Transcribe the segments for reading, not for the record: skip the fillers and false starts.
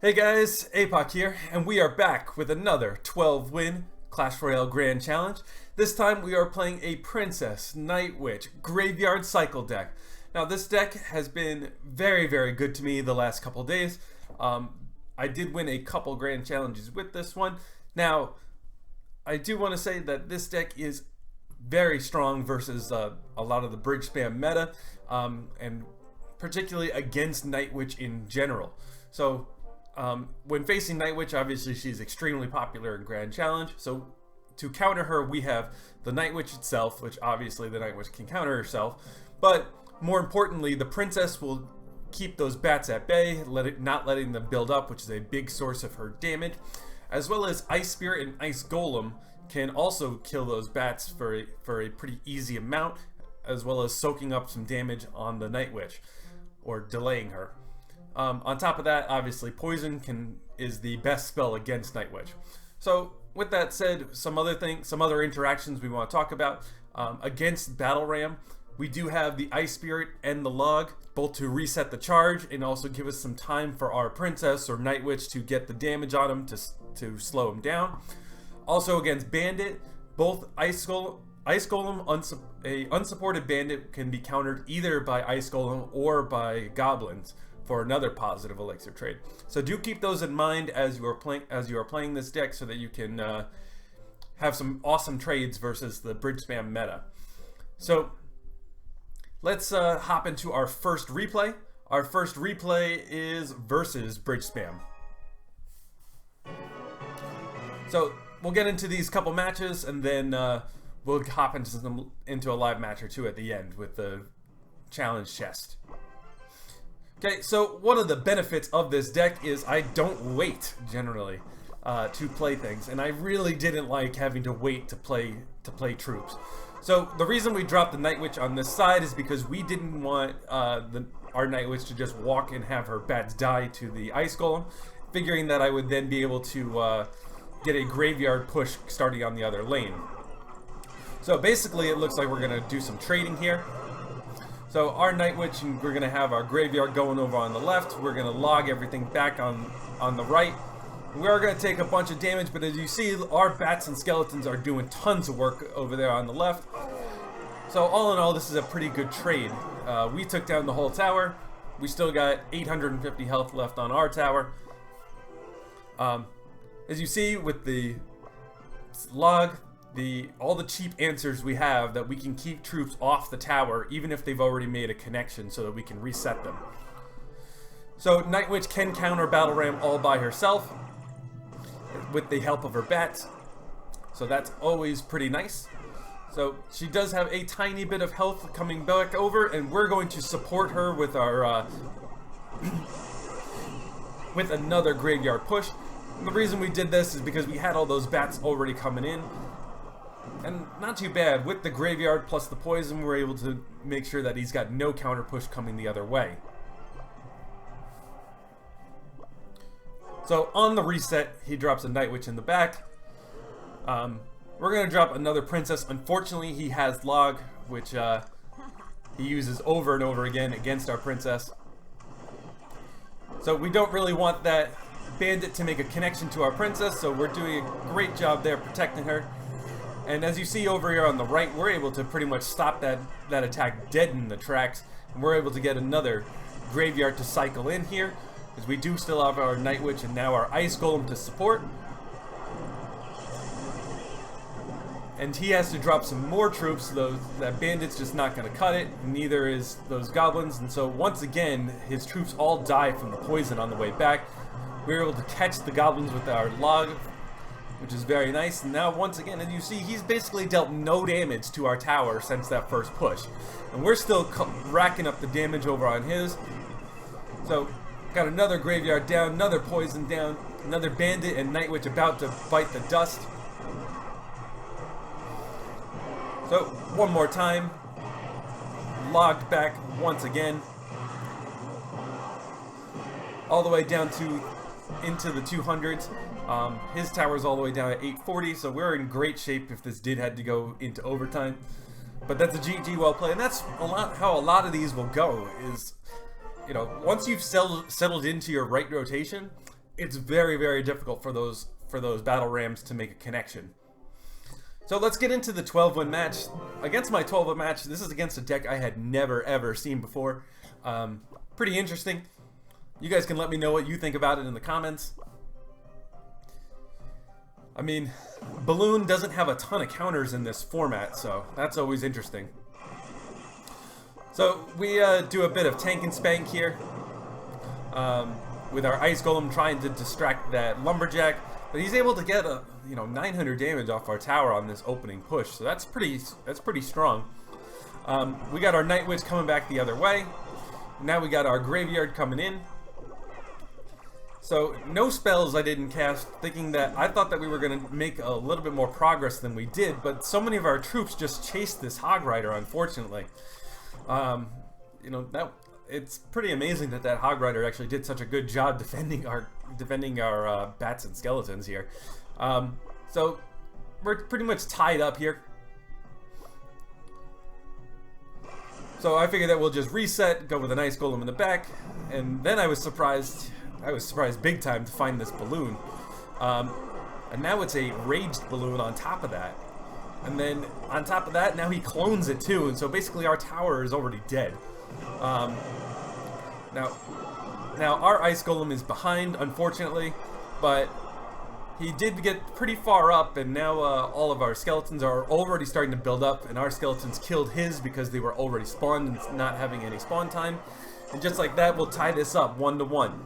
Hey guys, APOC here, and we are back with another 12-win Clash Royale Grand Challenge. This time we are playing a Princess Night Witch Graveyard Cycle deck. Now this deck has been very good to me the last couple days. I did win a couple Grand Challenges with this one. Now, I do want to say that this deck is very strong versus a lot of the bridge spam meta, and particularly against Night Witch in general. So, when facing Night Witch, obviously she's extremely popular in Grand Challenge, so to counter her we have the Night Witch itself, which obviously the Night Witch can counter herself, but more importantly the Princess will keep those bats at bay, not letting them build up, which is a big source of her damage, as well as Ice Spirit and Ice Golem can also kill those bats for a pretty easy amount, as well as soaking up some damage on the Night Witch, or delaying her. On top of that, obviously Poison is the best spell against Night Witch. So with that said, some other interactions we want to talk about. Against Battle Ram, we do have the Ice Spirit and the Log, both to reset the charge and also give us some time for our Princess or Night Witch to get the damage on him to slow him down. Also against Bandit, both Ice Golem, a unsupported Bandit can be countered either by Ice Golem or by Goblins for another positive elixir trade. So do keep those in mind as you are playing this deck, so that you can have some awesome trades versus the bridge spam meta. So let's hop into our first replay. Our first replay is versus bridge spam. So we'll get into these couple matches, and then we'll hop into a live match or two at the end with the challenge chest. Okay, so one of the benefits of this deck is I don't wait generally to play things, and I really didn't like having to wait to play troops. So the reason we dropped the Night Witch on this side is because we didn't want our Night Witch to just walk and have her bats die to the Ice Golem, figuring that I would then be able to get a graveyard push starting on the other lane. So basically it looks like we're going to do some trading here. So our Night Witch, we're going to have our graveyard going over on the left. We're going to log everything back on the right. We are going to take a bunch of damage, but as you see, our bats and skeletons are doing tons of work over there on the left. So all in all, this is a pretty good trade. We took down the whole tower. We still got 850 health left on our tower. As you see with the log, all the cheap answers we have, that we can keep troops off the tower even if they've already made a connection, so that we can reset them. So Night Witch can counter Battle Ram all by herself with the help of her bats, so that's always pretty nice. So she does have a tiny bit of health coming back over, and we're going to support her with our with another graveyard push. The reason we did this is because we had all those bats already coming in. And not too bad, with the graveyard plus the poison, we're able to make sure that he's got no counter push coming the other way. So on the reset, he drops a Night Witch in the back. We're going to drop another Princess. Unfortunately, he has Log, which he uses over and over again against our Princess. So we don't really want that Bandit to make a connection to our Princess, so we're doing a great job there protecting her. And as you see over here on the right, we're able to pretty much stop that attack dead in the tracks. And we're able to get another graveyard to cycle in here, because we do still have our Night Witch and now our Ice Golem to support. And he has to drop some more troops, though that Bandit's just not going to cut it, neither is those Goblins. And so once again, his troops all die from the poison on the way back. We were able to catch the Goblins with our log, which is very nice. And now once again, as you see, he's basically dealt no damage to our tower since that first push, and we're still racking up the damage over on his. So got another graveyard down, another poison down, another Bandit and Night Witch about to bite the dust. So one more time, logged back once again, all the way down to into the 200s. His tower's all the way down at 840, so we're in great shape if this did have to go into overtime. But that's a GG well played, and that's how a lot of these will go. Is, you know, once you've settled into your right rotation, it's very, very difficult for those battle rams to make a connection. So let's get into the 12-win match. Against my 12-win match, this is against a deck I had never ever seen before. Pretty interesting. You guys can let me know what you think about it in the comments. I mean, Balloon doesn't have a ton of counters in this format, so that's always interesting. So we do a bit of tank and spank here, with our Ice Golem trying to distract that Lumberjack, but he's able to get a 900 damage off our tower on this opening push, so that's pretty strong. We got our Night Witch coming back the other way. Now we got our Graveyard coming in. So no spells I didn't cast, thinking that I thought that we were going to make a little bit more progress than we did, but so many of our troops just chased this Hog Rider, unfortunately. It's pretty amazing that Hog Rider actually did such a good job defending our bats and skeletons here. So we're pretty much tied up here. So I figured that we'll just reset, go with an Ice Golem in the back, and then I was surprised big time to find this balloon. And now it's a raged balloon on top of that. And then on top of that, now he clones it too, and so basically our tower is already dead. Now our Ice Golem is behind, unfortunately, but he did get pretty far up, and now all of our skeletons are already starting to build up, and our skeletons killed his because they were already spawned and not having any spawn time. And just like that, we'll tie this up 1-1.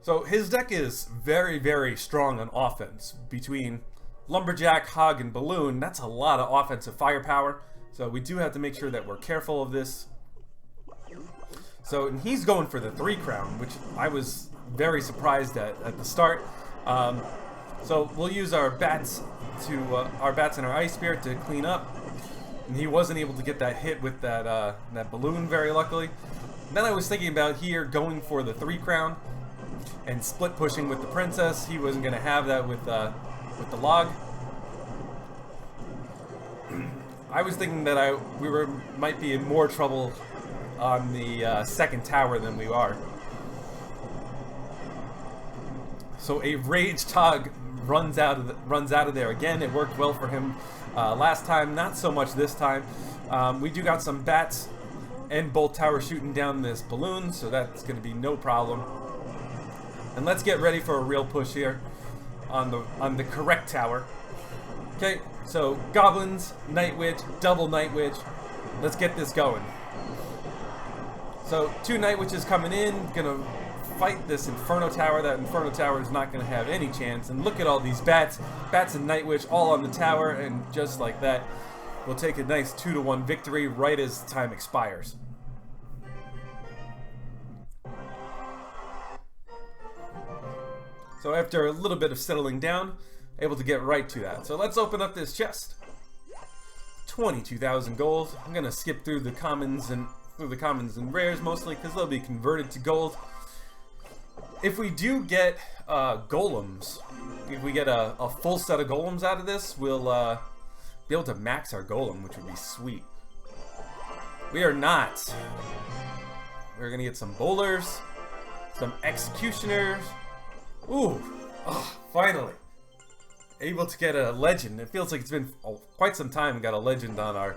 So his deck is very, very strong on offense. Between Lumberjack, Hog, and Balloon, that's a lot of offensive firepower. So we do have to make sure that we're careful of this. So and he's going for the 3 crown, which I was very surprised at the start. So we'll use our bats and our Ice Spirit to clean up. And he wasn't able to get that hit with that balloon, very luckily. Then I was thinking about here going for the 3 crown and split pushing with the princess. He wasn't going to have that with the log. I was thinking that we might be in more trouble on the second tower than we are. So a raged Hog runs out of there again. It worked well for him last time, not so much this time. We do got some bats and both towers shooting down this balloon, so that's going to be no problem. And let's get ready for a real push here on the correct tower. Okay, so goblins, Night Witch, double Night Witch. Let's get this going. So 2 Night Witches coming in, gonna fight this Inferno Tower. That Inferno Tower is not gonna have any chance. And look at all these bats and Night Witch all on the tower, and just like that, we'll take a nice 2-1 victory right as time expires. So after a little bit of settling down, able to get right to that. So let's open up this chest. 22,000 gold. I'm gonna skip through the commons and rares mostly because they'll be converted to gold. If we do get golems, if we get a full set of golems out of this, we'll be able to max our golem, which would be sweet. We are not. We're gonna get some bowlers, some executioners. Ooh, oh, finally. Able to get a legend. It feels like it's been quite some time we got a legend on our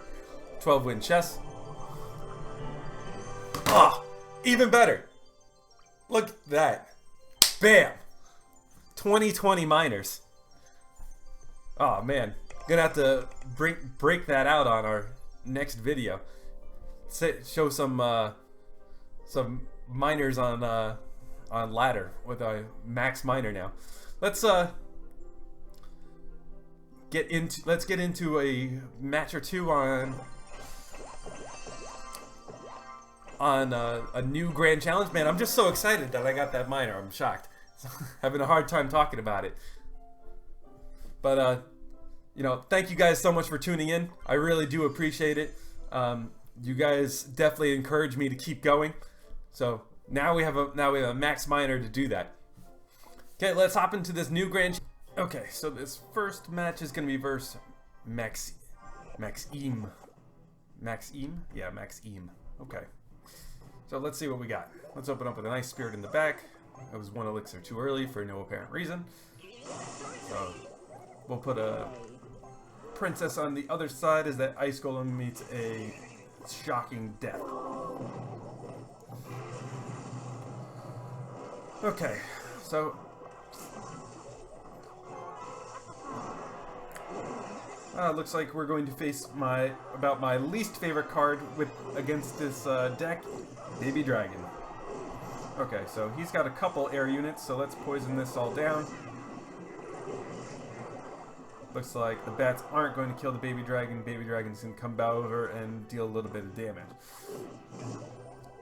12-win chest. Ah, even better. Look at that. Bam. 2020 miners. Oh man, gonna have to break that out on our next video. Show some miners on ladder with a max miner now. Let's get into a match or two on a new grand challenge. Man, I'm just so excited that I got that miner. I'm shocked. Having a hard time talking about it. But thank you guys so much for tuning in. I really do appreciate it. You guys definitely encourage me to keep going. So now we have a max miner to do that. Okay, let's hop into this new grand. Okay, so this first match is gonna be versus Maxime. Yeah, Maxime. Okay. So let's see what we got. Let's open up with a nice spirit in the back. That was one elixir too early for no apparent reason. So we'll put a princess on the other side as that ice golem meets a shocking death. Okay, so looks like we're going to face my least favorite card against this deck, Baby Dragon. Okay, so he's got a couple air units, so let's poison this all down. Looks like the bats aren't going to kill the Baby Dragon. Baby Dragon's going to come over and deal a little bit of damage.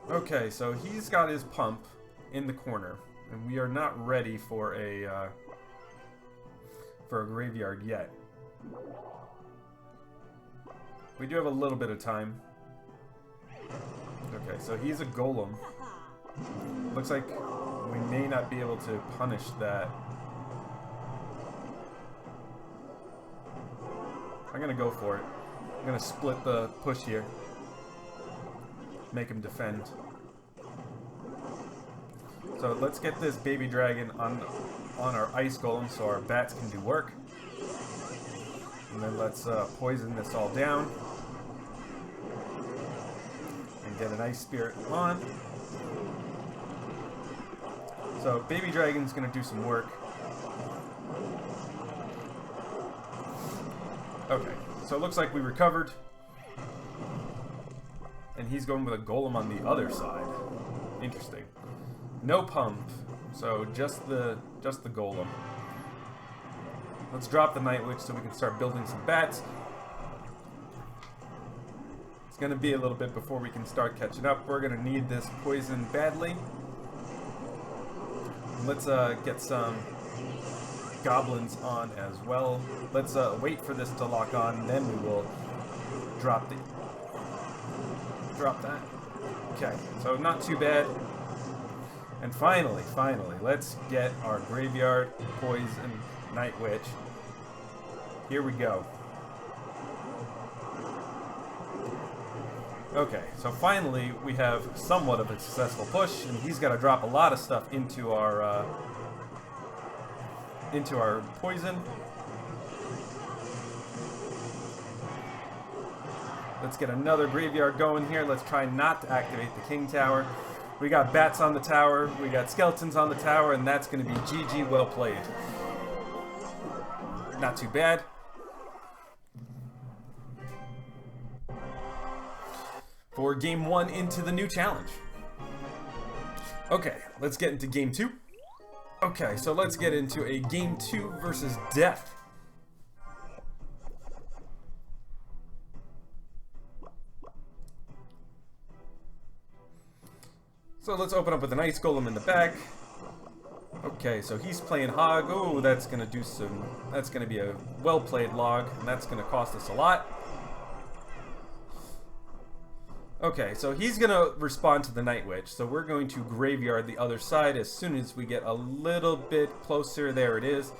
Okay, so he's got his pump in the corner, and we are not ready for a graveyard yet. We do have a little bit of time. Okay, so he's a golem. Looks like we may not be able to punish that. I'm gonna go for it. I'm gonna split the push here. Make him defend. So let's get this Baby Dragon on our ice golem so our bats can do work. And then let's poison this all down. And get an ice spirit on. So Baby Dragon's gonna do some work. Okay, so it looks like we recovered. And he's going with a golem on the other side. Interesting. No pump, so just the golem. Let's drop the Night Witch so we can start building some bats. It's gonna be a little bit before we can start catching up. We're gonna need this poison badly. Let's get some goblins on as well. Let's wait for this to lock on, then we will drop that. Okay, so not too bad. And finally, let's get our graveyard poison Night Witch. Here we go. Okay, so finally we have somewhat of a successful push, and he's got to drop a lot of stuff into our poison. Let's get another graveyard going here. Let's try not to activate the King Tower. We got bats on the tower, we got skeletons on the tower, and that's going to be GG, well played. Not too bad. For game 1 into the new challenge. Okay, let's get into game 2. Okay, so let's get into a game 2 versus death. So let's open up with an ice golem in the back. Okay, so he's playing hog. Oh, that's gonna be a well played log, and that's gonna cost us a lot. Okay, so he's gonna respond to the Night Witch, so we're going to graveyard the other side as soon as we get a little bit closer. There it is.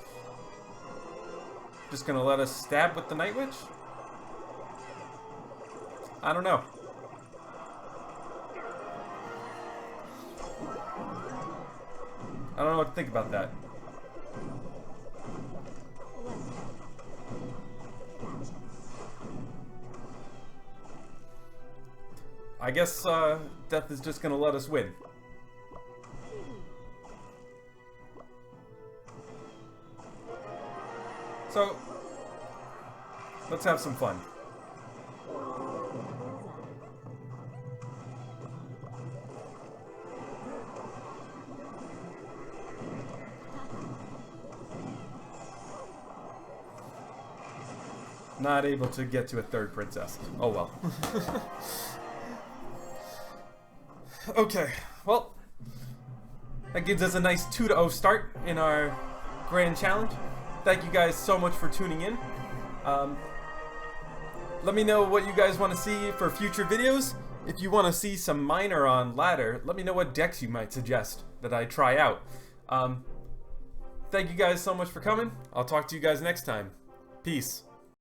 Just gonna let us stab with the Night Witch? I don't know. I don't know what to think about that. I guess death is just gonna let us win. So, let's have some fun. Not able to get to a third princess. Oh well. Okay, well, that gives us a nice 2-0 start in our grand challenge. Thank you guys so much for tuning in. Let me know what you guys want to see for future videos. If you want to see some minor on ladder, let me know what decks you might suggest that I try out. Thank you guys so much for coming. I'll talk to you guys next time. Peace.